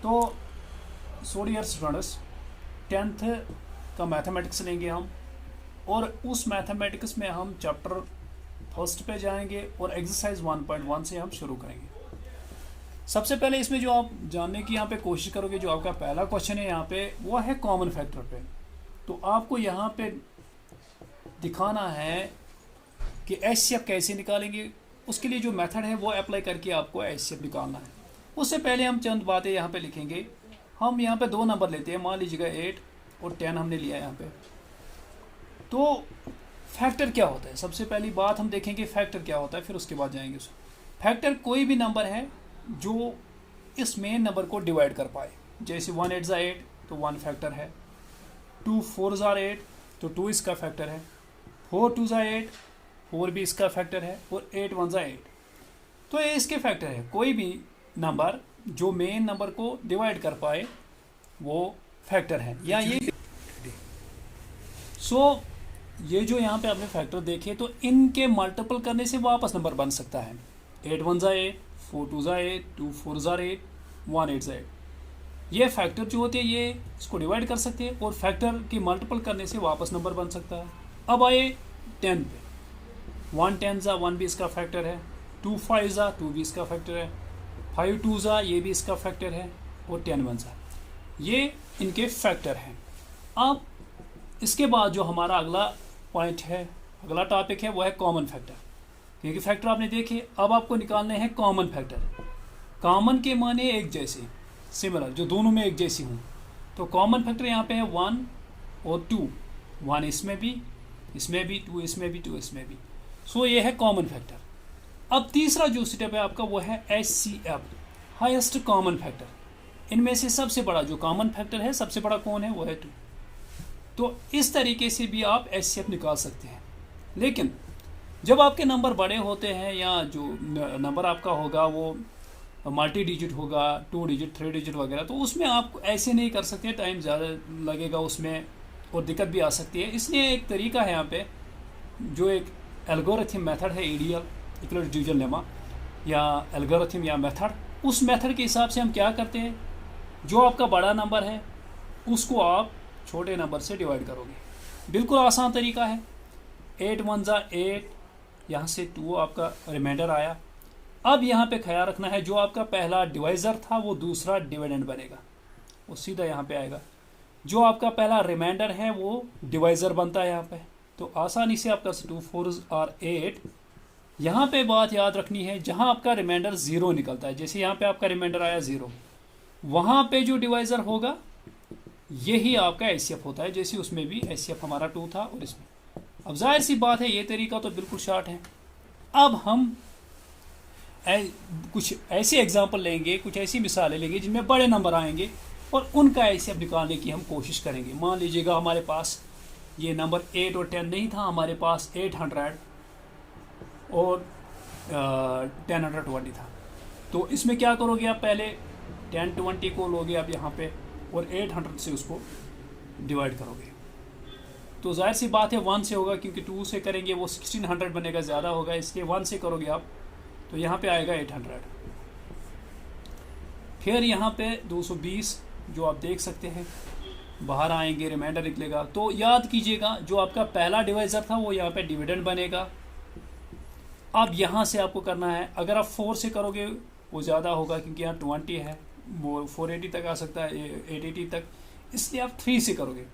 तो so dear students, 10th का mathematics लेंगे हम, और उस मैथमेटिक्स में हम चैप्टर फर्स्ट पे जाएंगे और एक्सरसाइज 1.1 से हम शुरू करेंगे। सबसे पहले इसमें जो आप जानने की यहाँ पे कोशिश करोगे, जो आपका पहला क्वेश्चन है यहाँ पे, वो है कॉमन फैक्टर पे। तो आपको यहाँ पे दिखाना है कि एचसीएफ कैसे निकालेंगे। उसके लिए जो मेथड है वो अप्लाई करके आपको एचसीएफ निकालना है। उससे पहले हम चंद बातें यहाँ पे लिखेंगे। हम यहाँ पे दो नंबर लेते हैं, मान लीजिएगा 8 और 10 हमने लिया यहाँ पे। तो फैक्टर क्या होता है, सबसे पहली बात हम देखेंगे फैक्टर क्या होता है, फिर उसके बाद जाएंगे उसमें। फैक्टर कोई भी नंबर है जो इस मेन नंबर को डिवाइड कर पाए। जैसे 1 8 8 तो 1 फैक्टर है, 2 4 8 तो 2 इसका फैक्टर है, 4 2 8 4 भी इसका फैक्टर है, और 8 1 8 तो ये इसके फैक्टर है। कोई भी नंबर जो मेन नंबर को डिवाइड कर पाए वो फैक्टर है, या ये ये जो यहाँ पे आपने फैक्टर देखे, तो इनके मल्टीपल करने से वापस नंबर बन सकता है। 8 1 8 4 2 8 2 4 8 1 8 8। ये फैक्टर जो होते हैं ये इसको डिवाइड कर सकते हैं, और फैक्टर की मल्टीपल करने से वापस नंबर बन सकता है। अब आए 10 पे। 1 10 1 भी इसका फैक्टर है, 2 5 2 भी इसका फैक्टर है, 5 2 ये भी इसका फैक्टर है, और 10 1 ये इनके फैक्टर हैं। अब इसके बाद जो हमारा अगला पॉइंट है, अगला टॉपिक है, वो है कॉमन फैक्टर। क्योंकि फैक्टर आपने देखे, अब आपको निकालने हैं कॉमन फैक्टर। कॉमन के माने एक जैसे, सिमिलर, जो दोनों में एक जैसी हूँ। तो कॉमन फैक्टर यहाँ पे है 1 और 2। 1 इसमें भी 2 इसमें भी 2 इसमें भी। सो ये है कॉमन फैक्टर। अब तीसरा जो स्टेप है आपका वो है एचसीएफ, हाईएस्ट कॉमन फैक्टर। इनमें से सबसे बड़ा जो कॉमन फैक्टर है, सबसे बड़ा कौन है, वो है 2। तो इस तरीके से भी आप एचसीएफ निकाल सकते हैं। लेकिन जब आपके नंबर बड़े होते हैं, या जो नंबर आपका होगा वो मल्टी डिजिट होगा, 2 डिजिट 3 डिजिट वगैरह, तो उसमें आप ऐसे नहीं कर सकते, टाइम ज़्यादा लगेगा उसमें और दिक्कत भी आ सकती है। इसलिए एक तरीका है यहाँ पे, जो एक एल्गोरिथम मेथड है, ईडीएल इक्वल डिवीजन लेमा, या एल्गोरिथम या मेथड। उस मेथड के हिसाब से हम क्या करते हैं, जो आपका बड़ा नंबर है उसको आप छोटे नंबर से डिवाइड करोगे। बिल्कुल आसान तरीका है। 8 1 8, यहाँ से 2 आपका रिमाइंडर आया। अब यहाँ पे ख्याल रखना है, जो आपका पहला डिवाइज़र था वो दूसरा डिविडेंड बनेगा, वो सीधा यहाँ पे आएगा। जो आपका पहला रिमाइंडर है वो डिवाइज़र बनता है यहाँ पे। तो आसानी से आपका 2 4 और 8। यहाँ पे बात याद रखनी है, जहाँ आपका रिमाइंडर 0 निकलता है, जैसे यहाँ पे आपका रिमाइंडर आया 0, वहाँ पे जो डिवाइज़र होगा यही आपका एचसीएफ होता है। जैसे उसमें भी एचसीएफ हमारा 2 था, और इसमें। अब जाहिर सी बात है, ये तरीका तो बिल्कुल शॉर्ट है। अब हम कुछ ऐसे एग्जाम्पल लेंगे, कुछ ऐसी मिसालें लेंगे जिनमें बड़े नंबर आएंगे, और उनका एचसीएफ निकालने की हम कोशिश करेंगे। मान लीजिएगा हमारे पास ये नंबर 8 और 10 नहीं था, हमारे पास 800 और 1020 था। तो इसमें क्या करोगे आप, पहले 1020 को लोगे आप यहाँ पे, और 800 से उसको डिवाइड करोगे। तो जाहिर सी बात है 1 से होगा, क्योंकि 2 से करेंगे वो 1600 बनेगा, ज़्यादा होगा, इसलिए 1 से करोगे आप तो यहाँ पे आएगा 800। फिर यहाँ पे 220 जो आप देख सकते हैं बाहर आएंगे, रिमाइंडर निकलेगा। तो याद कीजिएगा, जो आपका पहला डिवाइज़र था वो यहाँ पे डिविडेंड बनेगा। अब यहाँ से आपको करना है, अगर आप 4 से करोगे वो ज़्यादा होगा, क्योंकि यहाँ 20 है, वो 480 तक आ सकता है, 880 तक, इसलिए आप 3 से करोगे।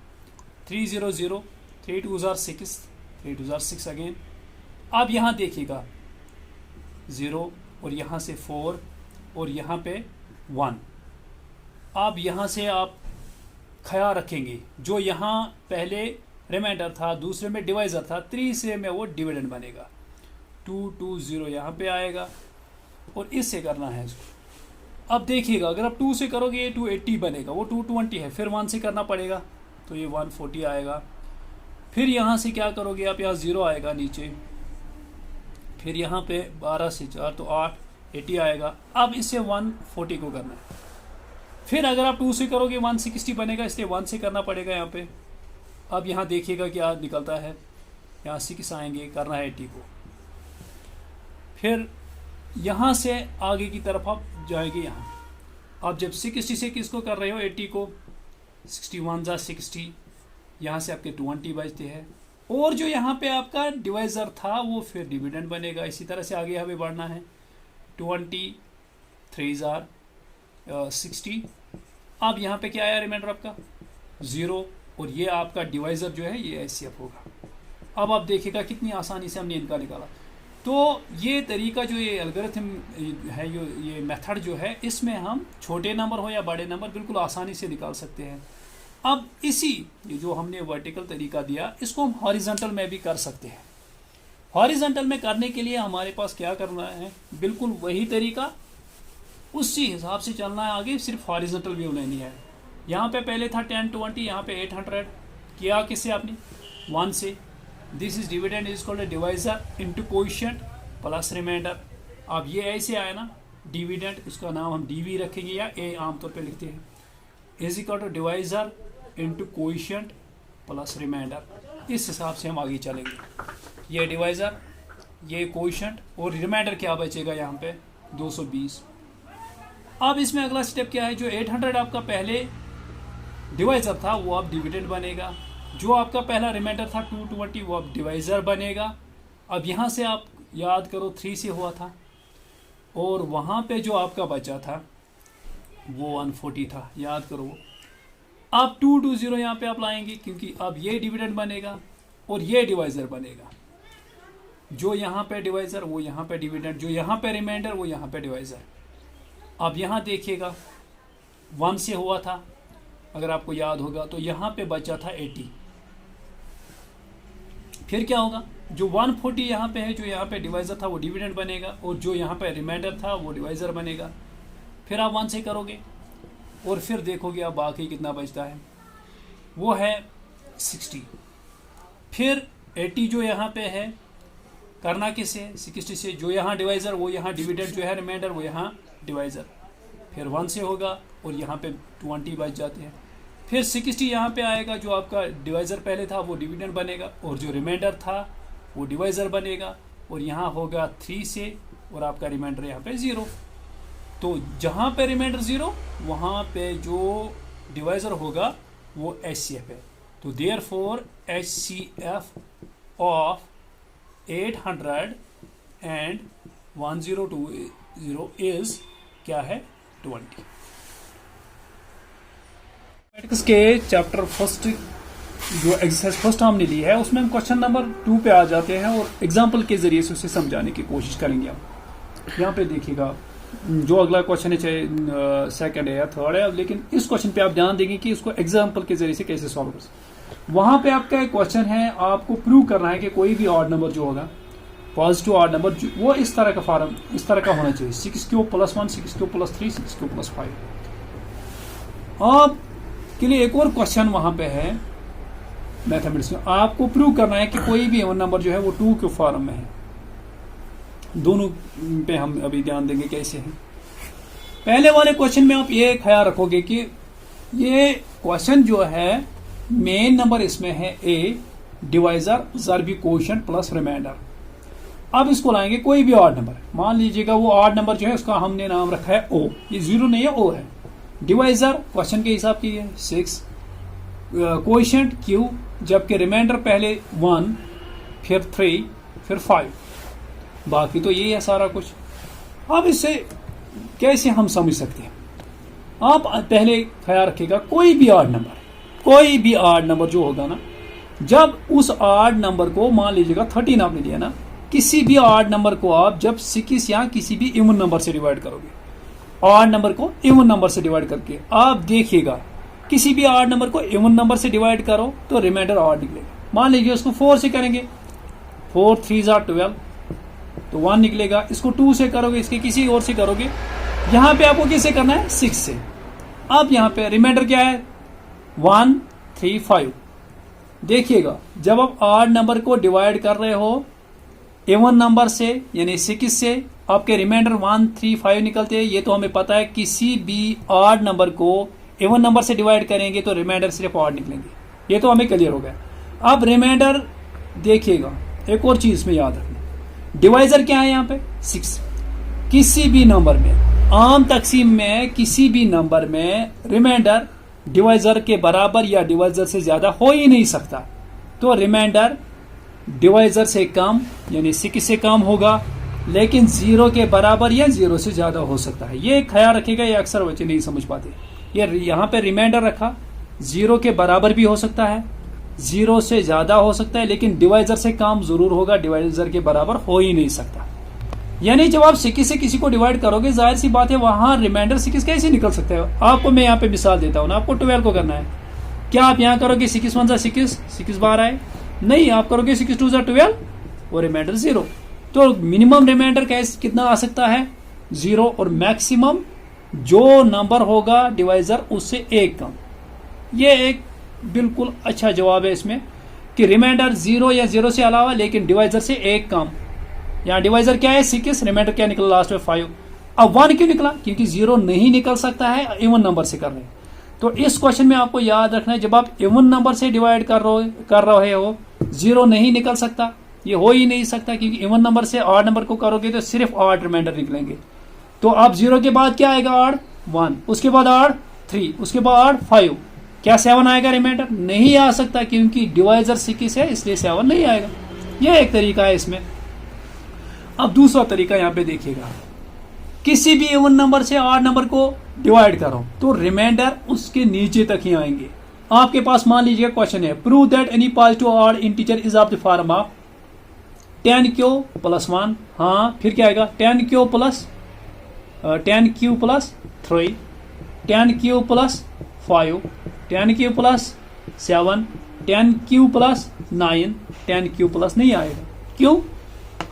3 0 0, 3 2 6, 3 2 6 अगेन। अब यहाँ देखिएगा 0, और यहाँ से 4, और यहाँ पे 1। अब यहाँ से आप ख्याल रखेंगे, जो यहाँ पहले रिमाइंडर था, दूसरे में डिवाइज़र था, 3 से में वो डिविडेंड बनेगा। 2 2 0 यहाँ पे आएगा, और इससे करना है इसको। अब देखिएगा, अगर आप 2 से करोगे ये 280 बनेगा, वो 220 है, फिर 1 से करना पड़ेगा, तो ये 140 आएगा। फिर यहाँ से क्या करोगे आप, यहाँ 0 आएगा नीचे, फिर यहाँ पे 12 से 4 तो 8 80 आएगा। अब इससे 140 को करना है। फिर अगर आप 2 से करोगे 160 बनेगा, इसलिए 1 से करना पड़ेगा यहाँ पे। अब यहाँ देखिएगा क्या निकलता है, यहाँ 6 आएंगे, करना है 80 को। फिर यहाँ से आगे की तरफ आप जाएंगे यहाँ, आप जब 60 से किसको कर रहे हो 80 को, 61 जा 60, यहाँ से आपके 20 बचते हैं, और जो यहाँ पे आपका डिवाइजर था वो फिर डिविडेंड बनेगा। इसी तरह से आगे हमें बढ़ना है। 20 3 जार 60। अब यहाँ पे क्या आया रिमाइंडर आपका 0, और ये आपका डिवाइजर जो है ये एचसीएफ होगा। अब आप देखिएगा कितनी आसानी से हमने इनका निकाला। तो ये तरीका जो ये एल्गोरिथम है, ये मेथड जो है, इसमें हम छोटे नंबर हो या बड़े नंबर बिल्कुल आसानी से निकाल सकते हैं। अब इसी ये जो हमने वर्टिकल तरीका दिया, इसको हम हॉरिजॉन्टल में भी कर सकते हैं। हॉरिजॉन्टल में करने के लिए हमारे पास क्या करना है, बिल्कुल वही तरीका, उसी हिसाब से चलना है आगे, सिर्फ हॉरिजॉन्टल व्यू लेनी है। यहाँ पे पहले था 10 20, यहाँ पे 800 किया किससे आपने 1 से। This is dividend is called divisor into coefficient plus reminder. अब ये ऐसे आया ना डिविडेंड, इसका नाम हम डीवी रखेंगे या ए आमतौर पे लिखते हैं, is equal to divisor into coefficient plus reminder. इस हिसाब से हम आगे चलेंगे। ये डिवाइजर, ये कोएफिशिएंट, और रिमाइंडर क्या बचेगा यहाँ पे 220। अब इसमें अगला स्टेप क्या है, जो 800 आपका पहले डिवाइजर था वो अब डिविडेंड बनेगा, जो आपका पहला रिमाइंडर था 220 वो अब डिवाइजर बनेगा। अब यहाँ से आप याद करो 3 से हुआ था, और वहाँ पे जो आपका बचा था वो 140 था, याद करो। अब 220 यहाँ पे आप लाएंगे, क्योंकि अब ये डिविडेंड बनेगा और ये डिवाइजर बनेगा। जो यहाँ पे डिवाइजर वो यहाँ पे डिविडेंड, जो यहाँ पे रिमाइंडर वो यहाँ पे डिवाइजर। अब यहाँ देखिएगा 1 से हुआ था, अगर आपको याद होगा, तो यहाँ पे बचा था 80। फिर क्या होगा, जो 140 यहाँ पे है, जो यहाँ पे डिवाइजर था वो डिविडेंड बनेगा, और जो यहाँ पे रिमाइंडर था वो डिवाइजर बनेगा। फिर आप 1 से करोगे और फिर देखोगे आप बाकी कितना बचता है, वो है 60। फिर 80 जो यहाँ पे है करना किससे 60 से, जो यहाँ डिवाइजर वो यहाँ डिविडेंड, जो है रिमाइंडर वो यहाँ डिवाइजर। फिर 1 से होगा और यहाँ पे 20 बच जाते हैं। फिर 60 यहाँ पे आएगा, जो आपका डिवाइजर पहले था वो डिविडेंड बनेगा, और जो रिमाइंडर था वो डिवाइजर बनेगा, और यहाँ होगा 3 से, और आपका रिमाइंडर यहाँ पे 0। तो जहाँ पे रिमाइंडर 0 वहाँ पे जो डिवाइजर होगा वो एचसीएफ है। तो therefore HCF of 800 and 1020 is क्या है 20। मैथमेटिक्स के चैप्टर फर्स्ट जो एक्सरसाइज फर्स्ट हमने ली है, उसमें हम क्वेश्चन नंबर 2 पे आ जाते हैं और एग्जांपल के जरिए से उसे समझाने की कोशिश करेंगे। हम यहाँ पे देखिएगा, जो अगला क्वेश्चन है चाहे सेकंड है या थर्ड है, लेकिन इस क्वेश्चन पे आप ध्यान देंगे कि इसको एग्जाम्पल के जरिए से कैसे सॉल्व कर सकते। वहां पे आपका एक क्वेश्चन है, आपको प्रूव करना है कि कोई भी ऑड नंबर जो होगा, पॉजिटिव ऑड नंबर, वो इस तरह का फॉर्म, इस तरह का होना चाहिए, 6q+1, 6q+3, 6q+5। आप के लिए एक और क्वेश्चन वहां पे है मैथमेटिक्स में, आपको प्रूव करना है कि कोई भी इवन नंबर जो है वो 2 के फॉर्म में है। दोनों पे हम अभी ध्यान देंगे कैसे है। पहले वाले क्वेश्चन में आप ये ख्याल रखोगे कि ये क्वेश्चन जो है मेन नंबर इसमें है ए, डिवाइजर ज़रबी कोएफिशिएंट प्लस रिमाइंडर। अब इसको लाएंगे कोई भी ऑड नंबर, मान लीजिएगा वो ऑड नंबर जो है उसका हमने नाम रखा है ओ, ये 0 नहीं है ओ है। डिवाइजर क्वेश्चन के हिसाब की है 6, कोएफिशिएंट क्यू, जबकि रिमाइंडर पहले 1 फिर 3 फिर 5, बाकी तो यही है सारा कुछ। अब इससे कैसे हम समझ सकते हैं, आप पहले ख्याल रखिएगा कोई भी ऑड नंबर जो होगा ना, जब उस ऑड नंबर को मान लीजिएगा 13 आपने दिया ना, किसी भी ऑड नंबर को आप जब 6 या किसी भी इवन नंबर से डिवाइड करोगे, ऑड नंबर को इवन नंबर से डिवाइड करके, आप देखिएगा किसी भी ऑड नंबर को इवन नंबर से डिवाइड करो तो रिमाइंडर ऑड निकलेगा। मान लीजिए उसको 4 से करेंगे, 4 3 12 तो 1 निकलेगा। इसको 2 से करोगे, इसके किसी और से करोगे, यहां पे आपको किससे करना है 6 से। अब यहां पे रिमाइंडर क्या है 1 3 5। देखिएगा जब आप ऑड नंबर को डिवाइड कर रहे हो इवन नंबर से यानी 6 से, आपके रिमाइंडर 1 3 5 निकलते हैं। ये तो हमें पता है, किसी भी ऑड नंबर को इवन नंबर से डिवाइड करेंगे तो रिमाइंडर सिर्फ ऑड निकलेंगे, ये तो हमें क्लियर हो गया। अब रिमाइंडर देखिएगा, एक और चीज में याद रखना, डिवाइजर क्या है यहाँ पे 6। किसी भी नंबर में आम तकसीम में किसी भी नंबर में रिमाइंडर डिवाइजर के बराबर या डिवाइजर से ज्यादा हो ही नहीं सकता। तो रिमाइंडर डिवाइजर से कम यानी 6 से कम होगा, लेकिन 0 के बराबर या 0 से ज्यादा हो सकता है। ये ख्याल रखिएगा, ये अक्सर बच्चे नहीं समझ पाते। ये यहाँ पे रिमाइंडर रखा, 0 के बराबर भी हो सकता है, 0 से ज्यादा हो सकता है, लेकिन डिवाइजर से कम जरूर होगा, डिवाइजर के बराबर हो ही नहीं सकता। यानी जब आप 6 से किसी को डिवाइड करोगे, जाहिर सी बात है वहां रिमाइंडर 6 कैसे निकल सकता है। आपको मैं यहाँ पे मिसाल देता हूँ ना, आपको 12 को करना है। क्या आप यहाँ करोगे 6 1 जा 6 बार आए? नहीं, आप करोगे 6 2 जा 12 और रिमाइंडर 0। तो मिनिमम रिमाइंडर कैसे कितना आ सकता है? 0, और मैक्सिमम जो नंबर होगा डिवाइजर उससे 1 कम। ये एक बिल्कुल अच्छा जवाब है इसमें कि रिमाइंडर 0 या 0 से अलावा, लेकिन डिवाइजर से 1 कम। यहाँ डिवाइजर क्या है 6, रिमाइंडर क्या निकला लास्ट में 5। अब 1 क्यों निकला? क्योंकि 0 नहीं निकल सकता है, इवन नंबर से कर रहे हैं। तो इस क्वेश्चन में आपको याद रखना है, जब आप इवन नंबर से डिवाइड कर रहे हो 0 नहीं निकल सकता, ये हो ही नहीं सकता, क्योंकि इवन नंबर से ऑड नंबर को करोगे तो सिर्फ ऑड रिमाइंडर निकलेंगे। तो अब 0 के बाद क्या आएगा? ऑड 1, उसके बाद ऑड 3, उसके बाद ऑड 5। क्या 7 आएगा रिमाइंडर? नहीं आ सकता, क्योंकि डिवाइजर 6 है, इसलिए 7 नहीं आएगा। यह एक तरीका है इसमें। अब दूसरा तरीका यहां पे देखिएगा, किसी भी इवन नंबर से ऑड नंबर को डिवाइड करो तो रिमाइंडर उसके नीचे तक ही आएंगे। आपके पास मान लीजिए क्वेश्चन है, prove that any positive odd integer is of the form of 10q + 1। हाँ, फिर क्या आएगा? 10q + 3, 10q + 5, 10q + 7, 10q + 9, 10q + नहीं आएगा। क्यों?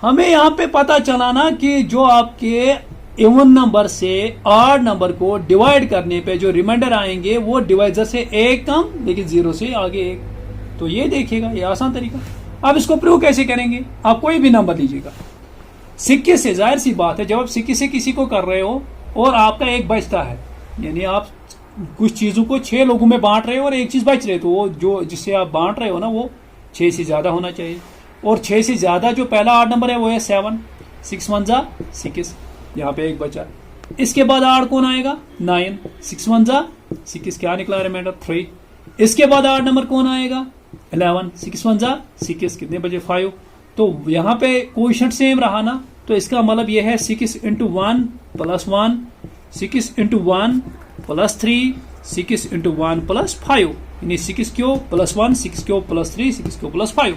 हमें यहां पे पता चला ना कि जो आपके इवन नंबर से ऑड नंबर को डिवाइड करने पे जो रिमाइंडर आएंगे वो डिवाइजर से 1 कम, लेकिन 0 से आगे 1। तो ये देखिएगा, ये आसान तरीका। अब इसको प्रूव कैसे करेंगे? आप कोई भी नंबर लीजिएगा 6 से, जाहिर सी बात है जब आप 6 से किसी को कर रहे हो और आपका 1 बचता है, यानी आप कुछ चीजों को 6 लोगों में बांट रहे हो और 1 चीज बच रहे, तो वो जो जिससे आप बांट रहे हो ना वो 6 से ज्यादा होना चाहिए। और 6 से ज्यादा जो पहला ऑड नंबर है वो है 7, 6 1 जा 6, यहाँ पे 1 बचा। इसके बाद ऑड कौन आएगा? 9, 6 1 जा 6, क्या निकला रिमाइंडर? 3। इसके बाद ऑड नंबर कौन आएगा? 11, 6 1 जा 6, कितने बजे? 5। तो यहाँ पे कोएफिशिएंट सेम रहा ना, तो इसका मतलब यह है 6 × 1 + 1, 6 × 1 + 3, 6 × 1 + 5, यानी 6q + 1, 6q + 3, 6q + 5।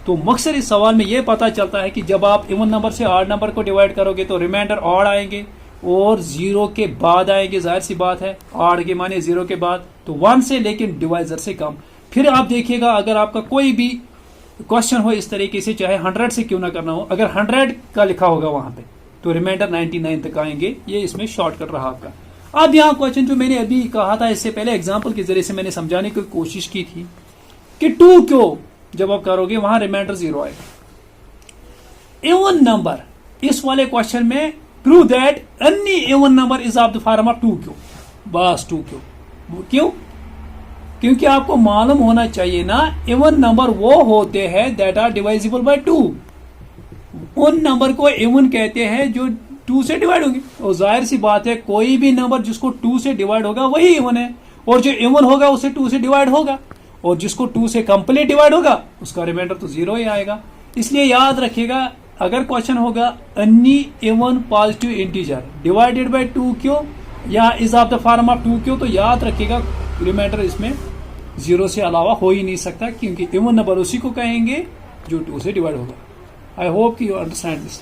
तो मकसद इस सवाल में यह पता चलता है कि जब आप इवन नंबर से ऑड नंबर को डिवाइड करोगे तो रिमाइंडर ऑड आएंगे और 0 के बाद आएंगे, जाहिर सी बात है, ऑड के माने 0 के बाद, तो 1 से, लेकिन डिवाइजर से कम। फिर आप देखिएगा, अगर आपका कोई भी क्वेश्चन हो इस तरीके से, चाहे 100 से क्यों ना करना हो, अगर 100 का लिखा होगा वहां पे तो रिमाइंडर 99 तक आएंगे। ये इसमें शॉर्टकट रहा आपका। अब यहाँ क्वेश्चन जो मैंने अभी कहा था, इससे पहले एग्जाम्पल के जरिए से मैंने समझाने की कोशिश की थी कि 2 क्यों जब आप करोगे वहां रिमाइंडर 0 आएगा। इवन नंबर, इस वाले क्वेश्चन में prove that any even number is of the form of 2 क्यों, बस 2 क्यों? क्योंकि आपको मालूम होना चाहिए ना, इवन नंबर वो होते हैं दैट आर डिवाइजिबल बाय 2। उन नंबर को इवन कहते हैं जो 2 से डिवाइड होंगे। और जाहिर सी बात है, कोई भी नंबर जिसको 2 से डिवाइड होगा वही इवन है, और जो इवन होगा उसे 2 से डिवाइड होगा, और जिसको 2 से कंप्लीट डिवाइड होगा उसका रिमाइंडर तो 0 ही आएगा। इसलिए याद रखिएगा, अगर क्वेश्चन होगा any even positive integer divided by 2 क्यों या is of the form of 2 क्यों, तो याद रखिएगा रिमाइंडर इसमें 0 से अलावा हो ही नहीं सकता, क्योंकि इवन नंबर उसी को कहेंगे जो 2 से डिवाइड होगा। I hope you understand this.